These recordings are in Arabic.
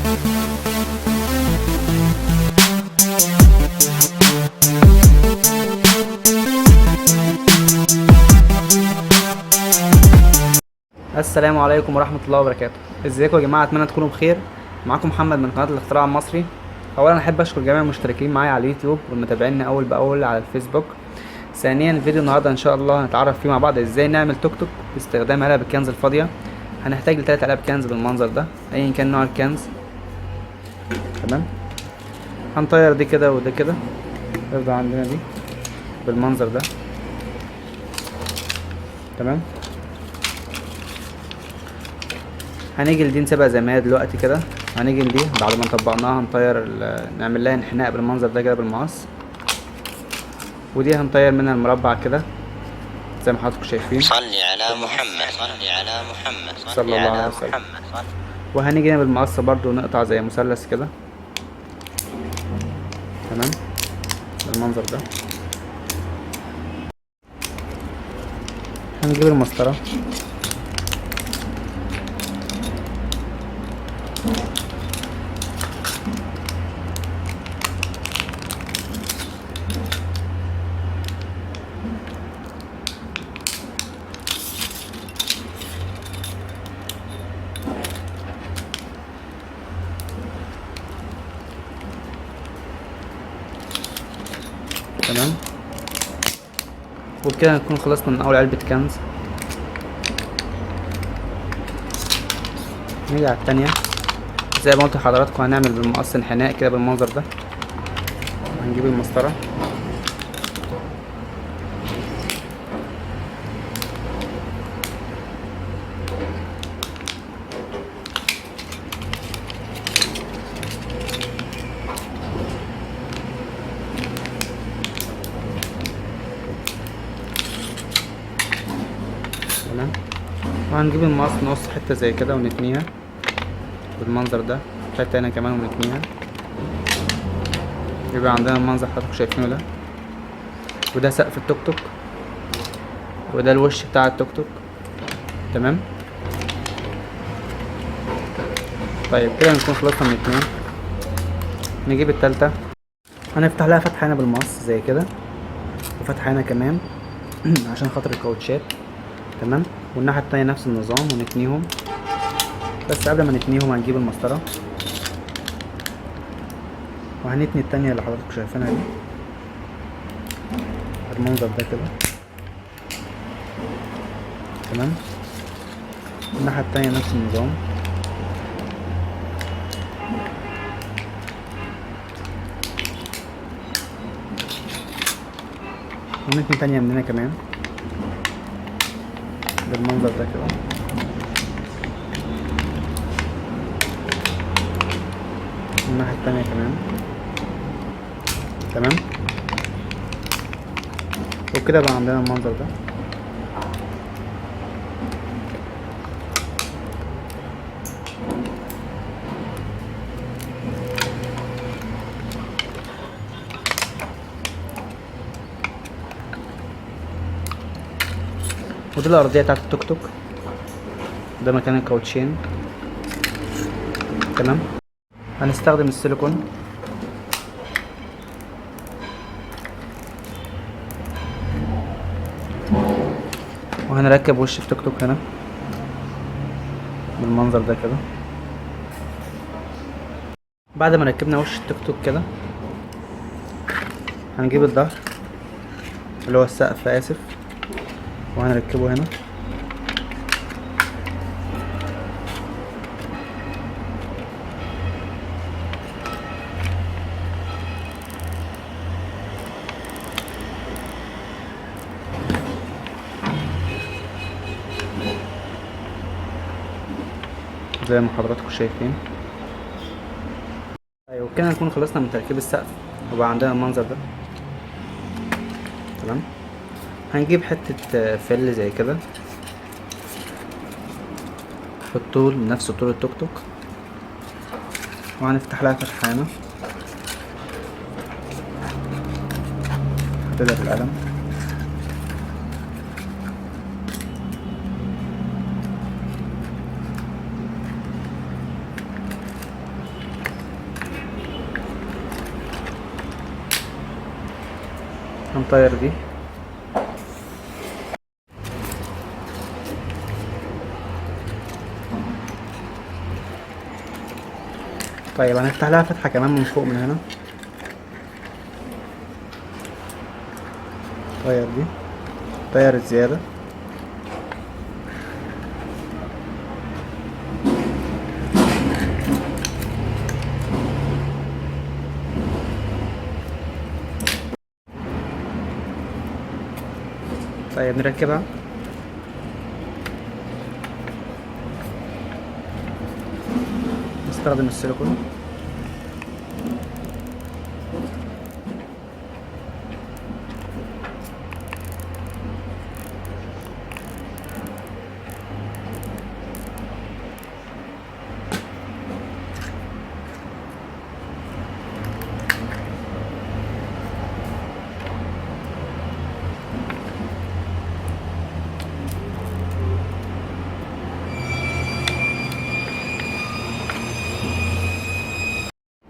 السلام عليكم ورحمة الله وبركاته. ازيكم يا جماعة؟ اتمنى تكونوا بخير. معاكم محمد من قناة الاختراع المصري. اولا احب اشكر جميع المشتركين معايا على اليوتيوب والمتابعين اول باول على الفيسبوك. ثانيا فيديو النهارده ان شاء الله هنتعرف فيه مع بعض ازاي نعمل توك توك باستخدام علب الكنز الفاضية. هنحتاج ل3 علب كنز بالمنظر ده ايا كان نوع الكنز. تمام، هنطير دي كده وده كده، يفضل عندنا دي بالمنظر ده. تمام، هنيجي لدي نسيبها زي ما هي دلوقتي كده. هنيجي لدي بعد ما طبقناها هنطير نعمل لها انحناء بالمنظر ده كده بالمقص، ودي هنطير منها المربع كده زي ما حضراتكم شايفين. صلي على محمد، صلي على محمد، صلى الله عليه وسلم. وهنيجي هنا بالمقص برضو نقطع زي مثلث كده. تمام، بالمنظر ده. هنجيب المسطرة تمام، وبكده نكون خلصنا من اول علبة كنز. نيجي على التانية زي ما قلت لحضراتكم، هنعمل بالمقص انحناء كده بالمنظر ده. هنجيب المسطرة تمام، وهنجيب المقص نقص حتة زي كده ونتنيها بالمنظر ده، حتة هنا كمان ونتنيها، يبقى عندنا المنظر حضراتكم شايفينه ده. وده سقف التوك توك، وده الوش بتاع التوك توك. تمام، طيب كده نكون خلصنا من اتنين. نجيب التالتة، هنفتح لها فتحة هنا بالمقص زي كده، وفتحة هنا كمان عشان خاطر الكاوتشات. تمام، والناحية التانية نفس النظام ونتنيهم. بس قبل ما نتنيهم هنجيب المسطرة وهنتني التانية اللي حضراتكم شايفينها دي بالمنظر ده كده. تمام، الناحية التانية نفس النظام. ونتني تانية من هنا كمان بالمنظر ده كده. الناحية التانية كمان. تمام، وكده بقى عندنا المنظر ده. ودي الأرضية بتاعت التوك توك، ده مكان الكاوتشين. تمام، هنستخدم السيليكون وهنركب وش التوك توك هنا بالمنظر ده كده. بعد ما ركبنا وش التوك توك كده هنجيب الظهر اللي هو السقف اسف، وهنركبه هنا. زي ما حضراتكم شايفين. ايوه كده نكون خلصنا من تركيب السقف وبقى عندنا المنظر ده. تمام، هنجيب حتة فل زي كده في الطول نفس طول التوك توك، وهنفتح لها فتحة هنا هتبدأ بالقلم. هنطير دي. طيب هنفتح لها فتحة كمان من فوق من هنا. طير دي، طير الزيادة. طيب نركبها. نستخدم السيليكون.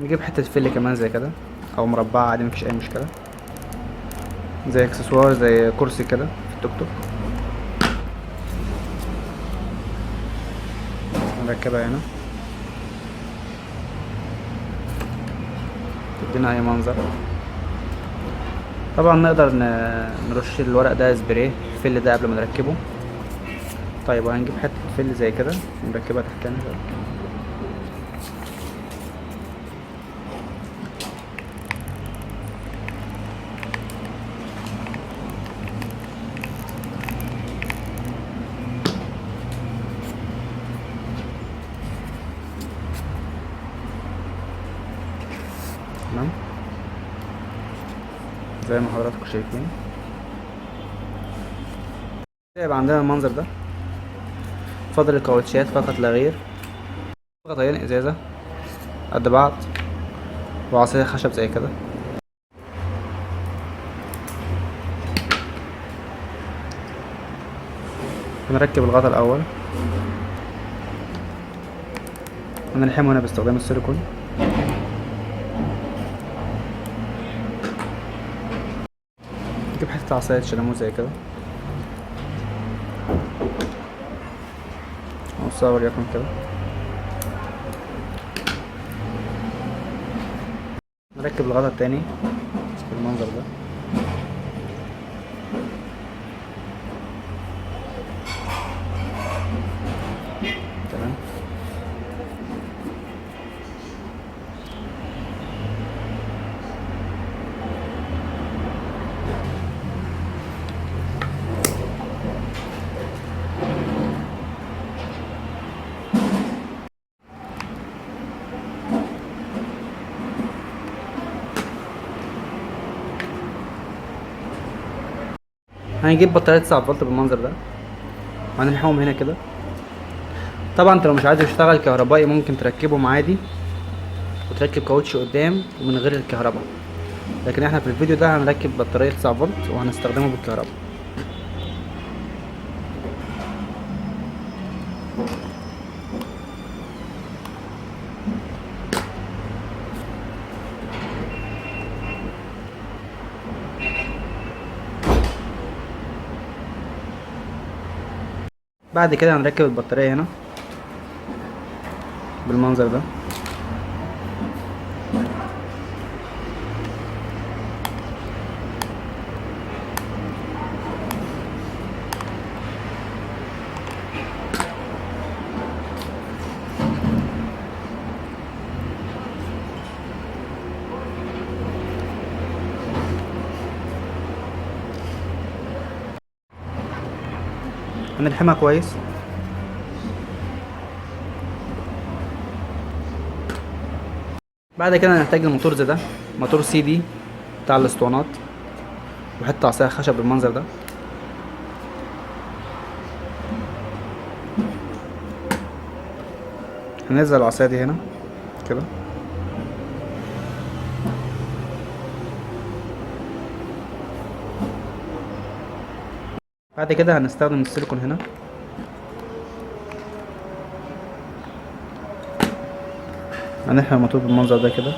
نجيب حتة فل كمان زي كده او مربعة عادي، مفيش اي مشكلة، زي اكسسوار، زي كرسي كده في التوك توك. نركبها هنا تدينا اي منظر. طبعا نقدر نرش الورق ده سبراي الفل ده قبل ما نركبه. طيب وهنجيب حتة فل زي كده ونركبها تحتنا كده. تمام زي ما حضراتكم شايفين. يبقى عندنا المنظر ده. فاضل الكاوتشات فقط لا غير. قطعين ازازة قد بعض وعصاية خشب زي كده. هنركب الغطا الاول، هنلحمه هنا باستخدام السيليكون. نجيب حتة عصاية شلمو زي كده نقصها وليكن كده. نركب الغطا التاني بالمنظر ده. تمام. هنجيب بطارية 9 فولت بالمنظر ده وهنلحقهم هنا كده. طبعا انت لو مش عايز يشتغل كهربائي ممكن تركبهم عادي وتركب كاوتش قدام ومن غير الكهرباء، لكن احنا في الفيديو ده هنركب بطارية 9 فولت وهنستخدمه بالكهرباء. بعد كده هنركب البطارية هنا بالمنظر ده. هنلحمها كويس. بعد كده هنحتاج الموتور زي ده، موتور سي دي بتاع الاسطوانات، وحتة عصاية خشب بالمنظر ده. هننزل العصاية دي هنا كده. بعد كده هنستخدم السيليكون هنا. هنحمي الموتور بالمنظر ده كده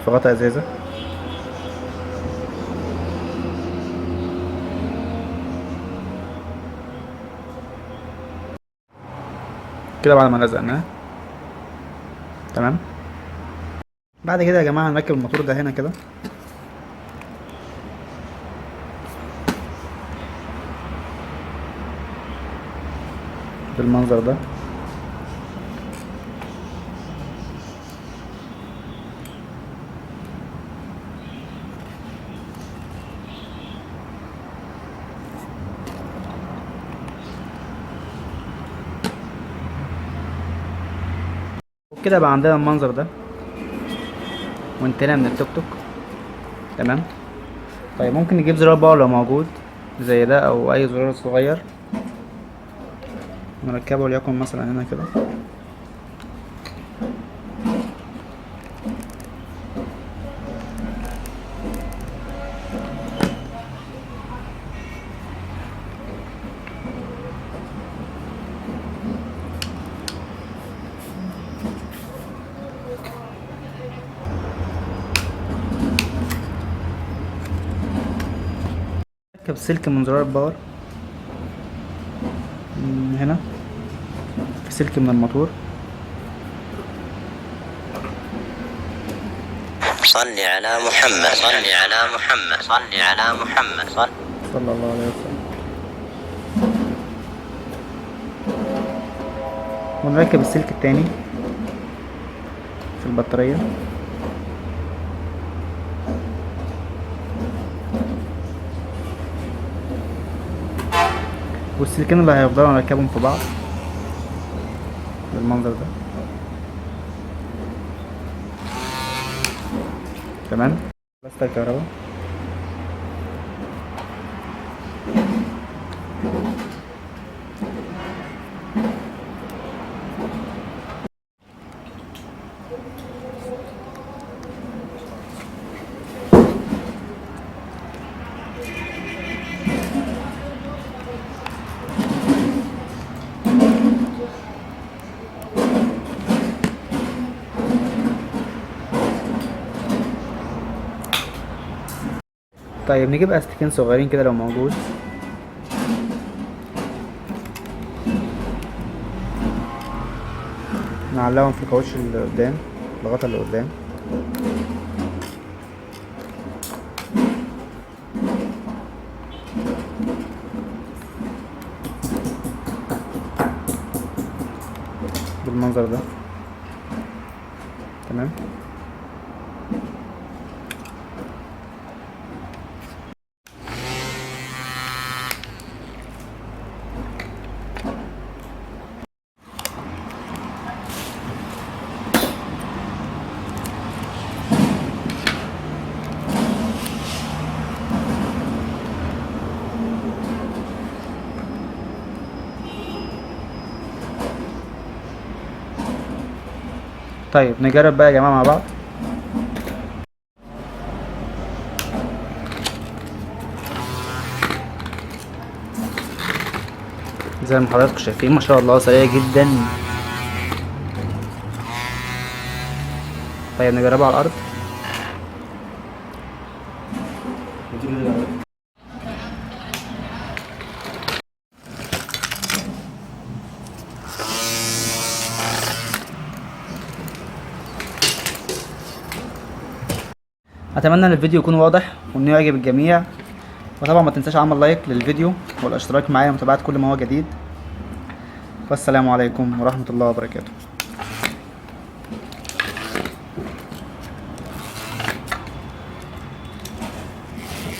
في غطا ازازة. كده بعد ما لزقناه. تمام. بعد كده يا جماعه هنركب الموتور ده هنا كده. بالمنظر ده. وكده بقى عندنا المنظر ده وانتهينا من التوك توك. تمام. طيب ممكن نجيب زرار باور لو موجود زي ده او اي زرار صغير نركبه، وليكن مثلا هنا كده. نركب سلك من زرار الباور من هنا في سلك من الموتور. صل على محمد صل على محمد صل على محمد صلى الله عليه وسلم. ونركب السلك التاني في البطارية. والسلكين اللي هيفضلوا نركبهم في بعض بالمنظر ده. تمام. بس الكهرباء. طيب نجيب استكين صغيرين كده لو موجود. نعلقهم في الكاوتش اللي قدام، الغطا اللي قدام. بالمنظر ده. تمام. طيب نجرب بقى يا جماعة مع بعض. زي ما حضراتكم شايفين ما شاء الله سريع جدا. طيب نجربها على الأرض. اتمنى ان الفيديو يكون واضح وانه يعجب الجميع، وطبعا ما تنساش عمل لايك للفيديو والاشتراك معايا ومتابعة كل ما هو جديد. والسلام عليكم ورحمة الله وبركاته.